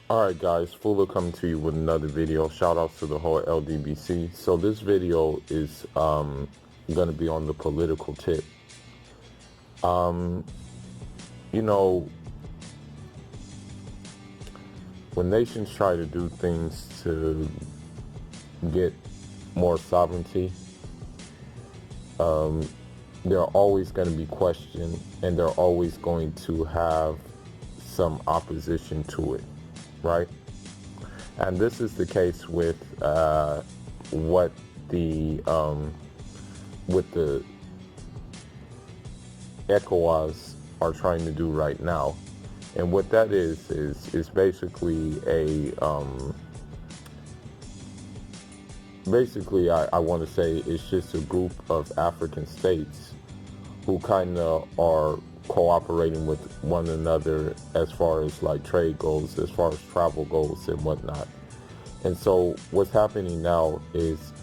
Alright guys, Fuller coming to you with another video. Shout outs to the whole LDBC. So this video is going to be on the political tip. Um, you know, when nations try to do things to get more sovereignty, they're always going to be questioned and they're always going to have some opposition to it, right? And this is the case with what the with the ECOWAS are trying to do right now, and what that is basically a I want to say it's just a group of African states who kind of are cooperating with one another as far as like trade goes, as far as travel goes and whatnot. And so what's happening now is,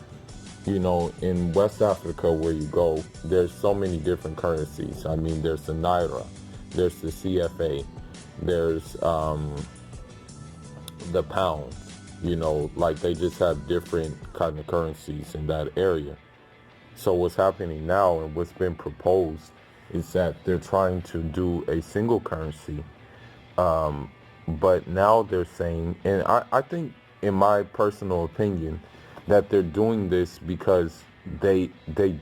in West Africa where you go, there's so many different currencies. I mean, there's the Naira, there's the CFA, there's the pound, like they just have different kind of currencies in that area. So what's happening now and what's been proposed is that they're trying to do a single currency. But now they're saying, and I think in my personal opinion, that they're doing this because they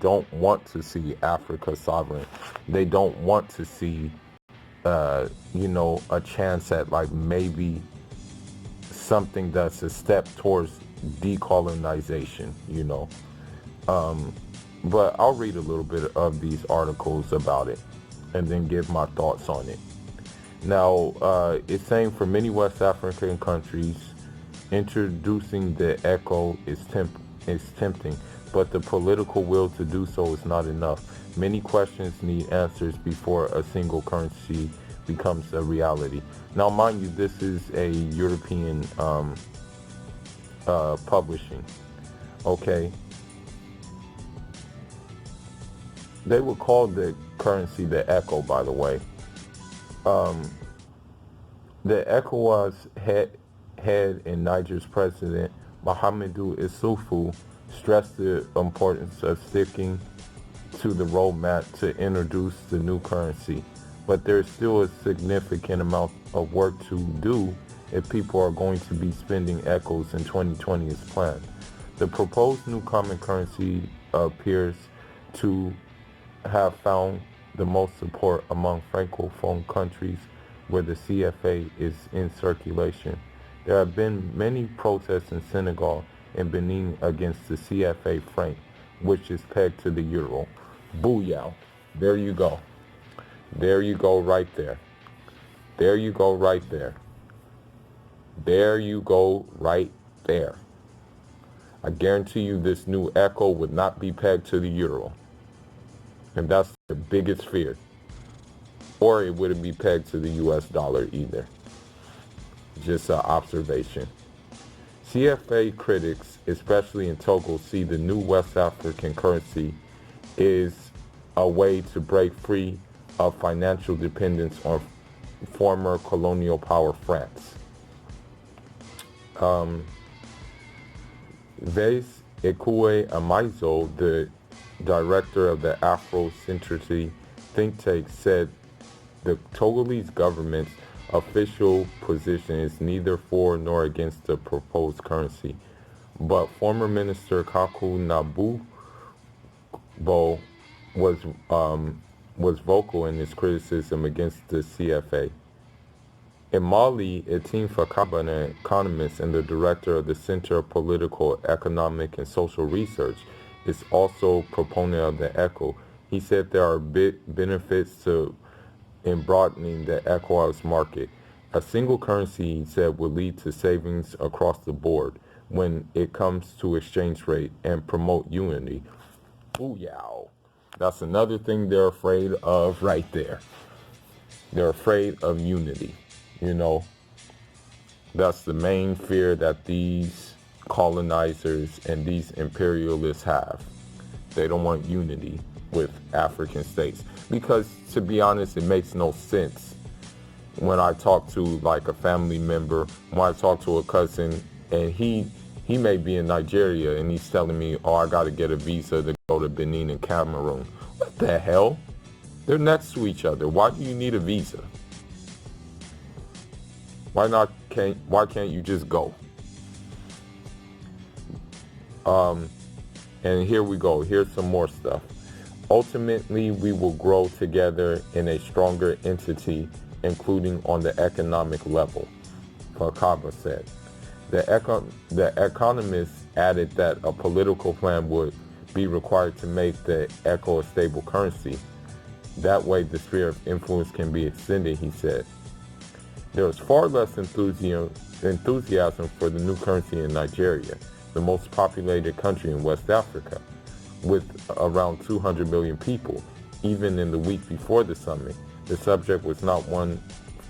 don't want to see Africa sovereign. They don't want to see, a chance at like maybe something that's a step towards decolonization, But I'll read a little bit of these articles about it and then give my thoughts on it. Now, it's saying for many West African countries, introducing the ECO is tempting, but the political will to do so is not enough. Many questions need answers before a single currency becomes a reality. Now, mind you, this is a European publishing. Okay. They would call the currency the ECO, by the way. The ECOWAS head and Niger's president, Mahamadou Issoufou, stressed the importance of sticking to the roadmap to introduce the new currency. But there's still a significant amount of work to do if people are going to be spending ECOs in 2020 as planned. The proposed new common currency appears to have found the most support among Francophone countries where the CFA is in circulation. There have been many protests in Senegal and Benin against the CFA Franc, which is pegged to the euro. Booyah. There you go. There you go right there. There you go right there. There you go right there. I guarantee you this new ECO would not be pegged to the euro. And that's the biggest fear. Or it wouldn't be pegged to the US dollar either. Just an observation. CFA critics, especially in Togo, see the new West African currency is a way to break free of financial dependence on former colonial power France. Vez Ekwe Amaizo, the director of the Afrocentricity think tank, said the Togolese government's official position is neither for nor against the proposed currency. But former Minister Kaku Nabubo was vocal in his criticism against the CFA. In Mali, Etienne Fakaba, an economist and the director of the Center of Political, Economic, and Social Research, is also proponent of the ECO. He said there are benefits in broadening the ECOWAS market. A single currency, he said, will lead to savings across the board when it comes to exchange rate and promote unity. Booyah. That's another thing they're afraid of right there. They're afraid of unity. That's the main fear that these colonizers and these imperialists have. They don't want unity with African states because, to be honest, it makes no sense when I talk to like a family member, when I talk to a cousin, and he may be in Nigeria and he's telling me, oh, I got to get a visa to go to Benin and Cameroon. What the hell? They're next to each other. Why do you need a visa? Why can't you just go? And here we go. Here's some more stuff. Ultimately, we will grow together in a stronger entity, including on the economic level, Fakaba said. The economist added that a political plan would be required to make the echo a stable currency. That way, the sphere of influence can be extended, he said. There is far less enthusiasm for the new currency in Nigeria, the most populated country in West Africa, with around 200 million people. Even in the week before the summit, the subject was not one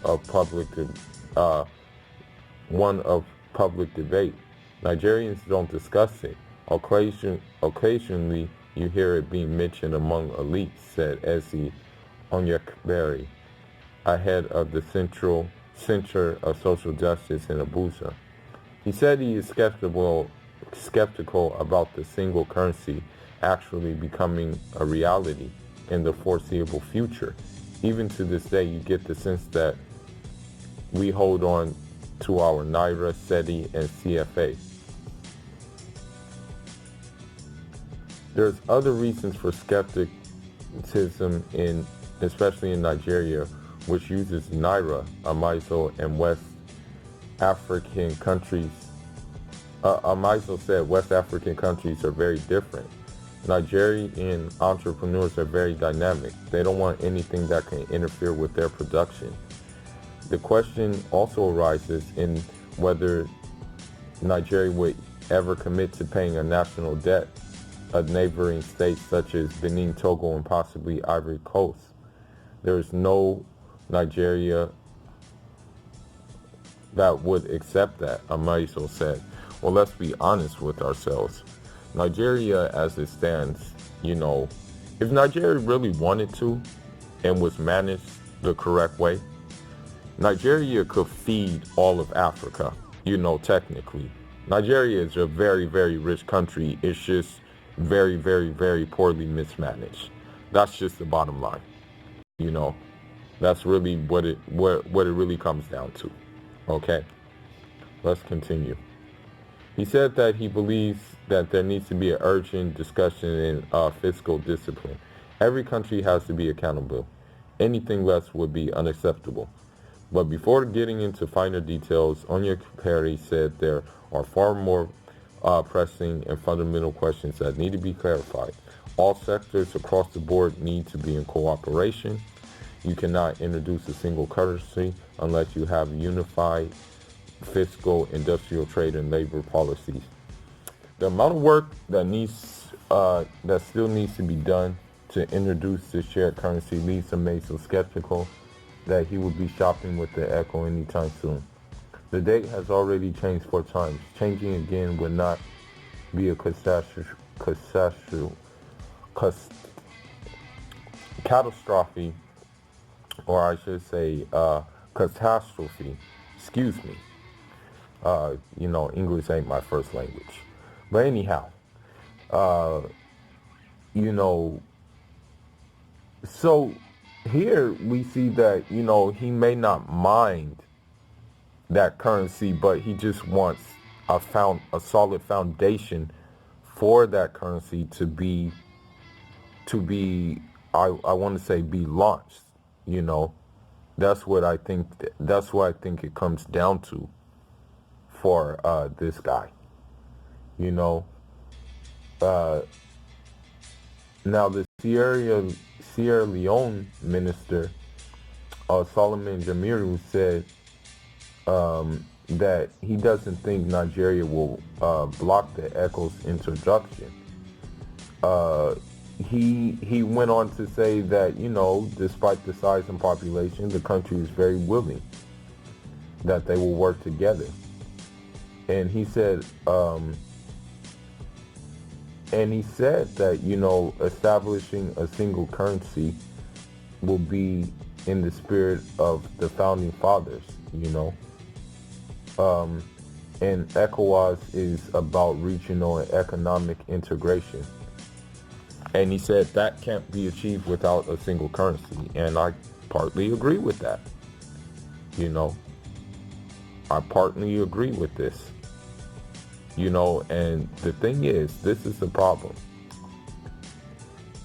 of public debate. Nigerians don't discuss it. Occasionally, you hear it being mentioned among elites, said Ezi Onyekberi, ahead of the Center of Social Justice in Abuja. He said he is skeptical about the single currency actually becoming a reality in the foreseeable future. Even to this day, you get the sense that we hold on to our Naira, SETI, and CFA. There's other reasons for skepticism, especially in Nigeria, which uses Naira, Amaiso, and West African countries. Amaiso said West African countries are very different. Nigerian entrepreneurs are very dynamic. They don't want anything that can interfere with their production. The question also arises in whether Nigeria would ever commit to paying a national debt of neighboring states such as Benin, Togo, and possibly Ivory Coast. There is no Nigeria that would accept that, Amaiso said. Well, let's be honest with ourselves. Nigeria, as it stands, if Nigeria really wanted to and was managed the correct way, Nigeria could feed all of Africa, technically. Nigeria is a very, very rich country. It's just very, very, very poorly mismanaged. That's just the bottom line. That's really what it really comes down to. Okay, let's continue. He said that he believes that there needs to be an urgent discussion in fiscal discipline. Every country has to be accountable. Anything less would be unacceptable. But before getting into finer details, Onyekberi said there are far more pressing and fundamental questions that need to be clarified. All sectors across the board need to be in cooperation. You cannot introduce a single currency unless you have unified fiscal, industrial, trade, and labor policies. The amount of work that still needs to be done to introduce this shared currency leaves Amazo skeptical that he will be shopping with the Echo anytime soon. The date has already changed 4 times. Changing again would not be a catastrophe, or I should say catastrophe. Excuse me. English ain't my first language. But anyhow, so here we see that, he may not mind that currency, but he just wants a solid foundation for that currency to be I want to say be launched. That's what I think it comes down to for this guy. Now the Sierra Leone minister Solomon Jamiru said that he doesn't think Nigeria will block the ECHO's introduction. He went on to say that, despite the size and population, the country is very willing that they will work together. And he said that, establishing a single currency will be in the spirit of the founding fathers, and ECOWAS is about regional and economic integration. And he said that can't be achieved without a single currency. And I partly agree with that. I partly agree with this. And the thing is, this is the problem.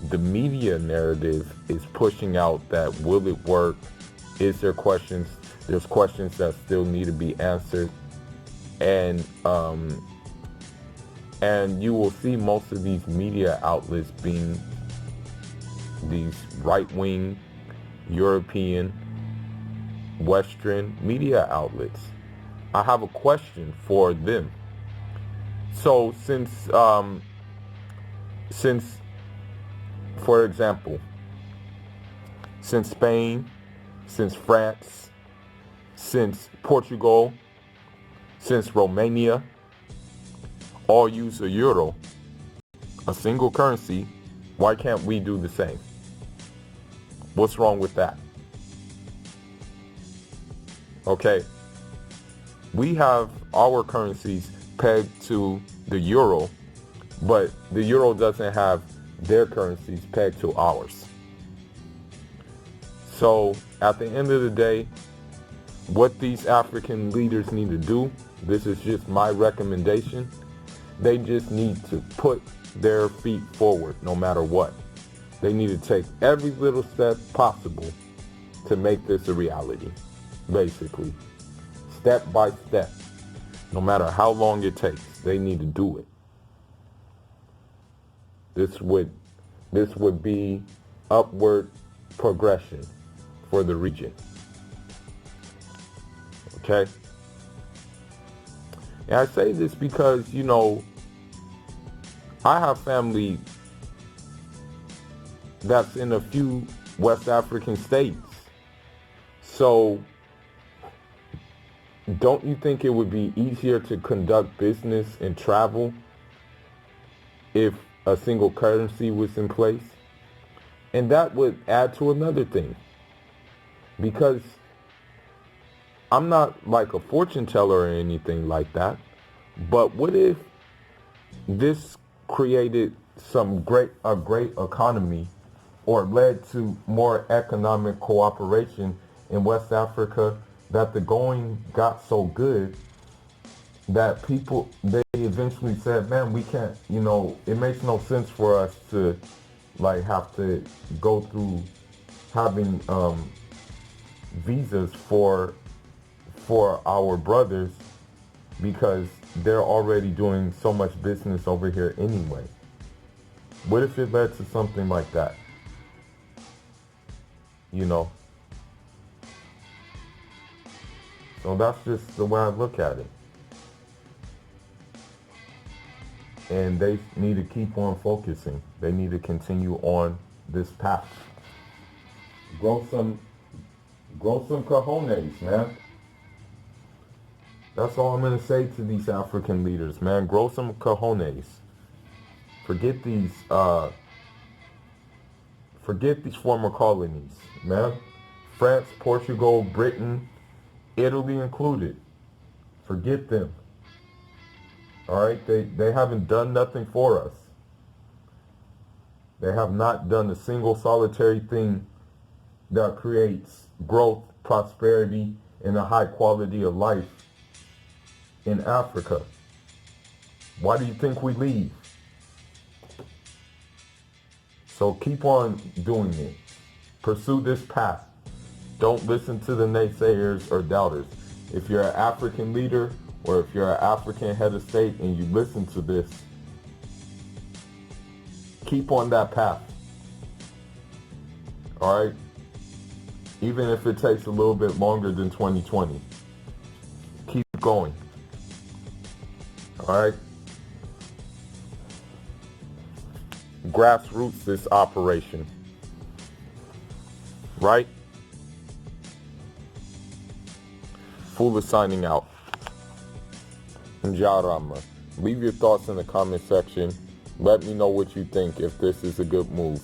The media narrative is pushing out that will it work? Is there questions? There's questions that still need to be answered. And you will see most of these media outlets being these right-wing, European, Western media outlets. I have a question for them. So since for example, since Spain, since France, since Portugal, since Romania, all use a euro, a single currency, why can't we do the same? What's wrong with that? Okay, we have our currencies pegged to the euro, but the euro doesn't have their currencies pegged to ours. So at the end of the day, what these African leaders need to do, this is just my recommendation, they just need to put their feet forward no matter what. They need to take every little step possible to make this a reality, basically. Step by step. No matter how long it takes, they need to do it. This would be upward progression for the region. Okay? And I say this because, I have family that's in a few West African states. So don't you think it would be easier to conduct business and travel if a single currency was in place? And that would add to another thing. Because I'm not like a fortune teller or anything like that. But what if this created a great economy, or led to more economic cooperation in West Africa, that the going got so good that they eventually said, man, we can't, it makes no sense for us to have to go through having visas for our brothers, because they're already doing so much business over here anyway. What if it led to something like that? So that's just the way I look at it. And they need to keep on focusing. They need to continue on this path. Grow some cojones, man. That's all I'm going to say to these African leaders, man. Grow some cojones. Forget these former colonies, man. France, Portugal, Britain, Italy included. Forget them. All right? They haven't done nothing for us. They have not done a single solitary thing that creates growth, prosperity, and a high quality of life in Africa. Why do you think we leave? So keep on doing it. Pursue this path. Don't listen to the naysayers or doubters. If you're an African leader, or if you're an African head of state and you listen to this, keep on that path. All right? Even if it takes a little bit longer than 2020. Keep going. All right? Grassroots this operation. Right? Full is signing out. Njarama. Leave your thoughts in the comment section. Let me know what you think, if this is a good move.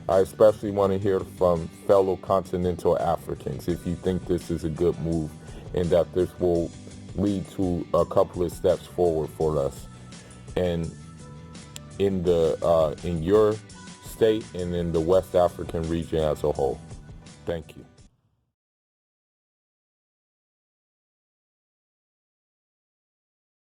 I especially want to hear from fellow continental Africans if you think this is a good move and that this will lead to a couple of steps forward for us and in your state and in the West African region as a whole. Thank you.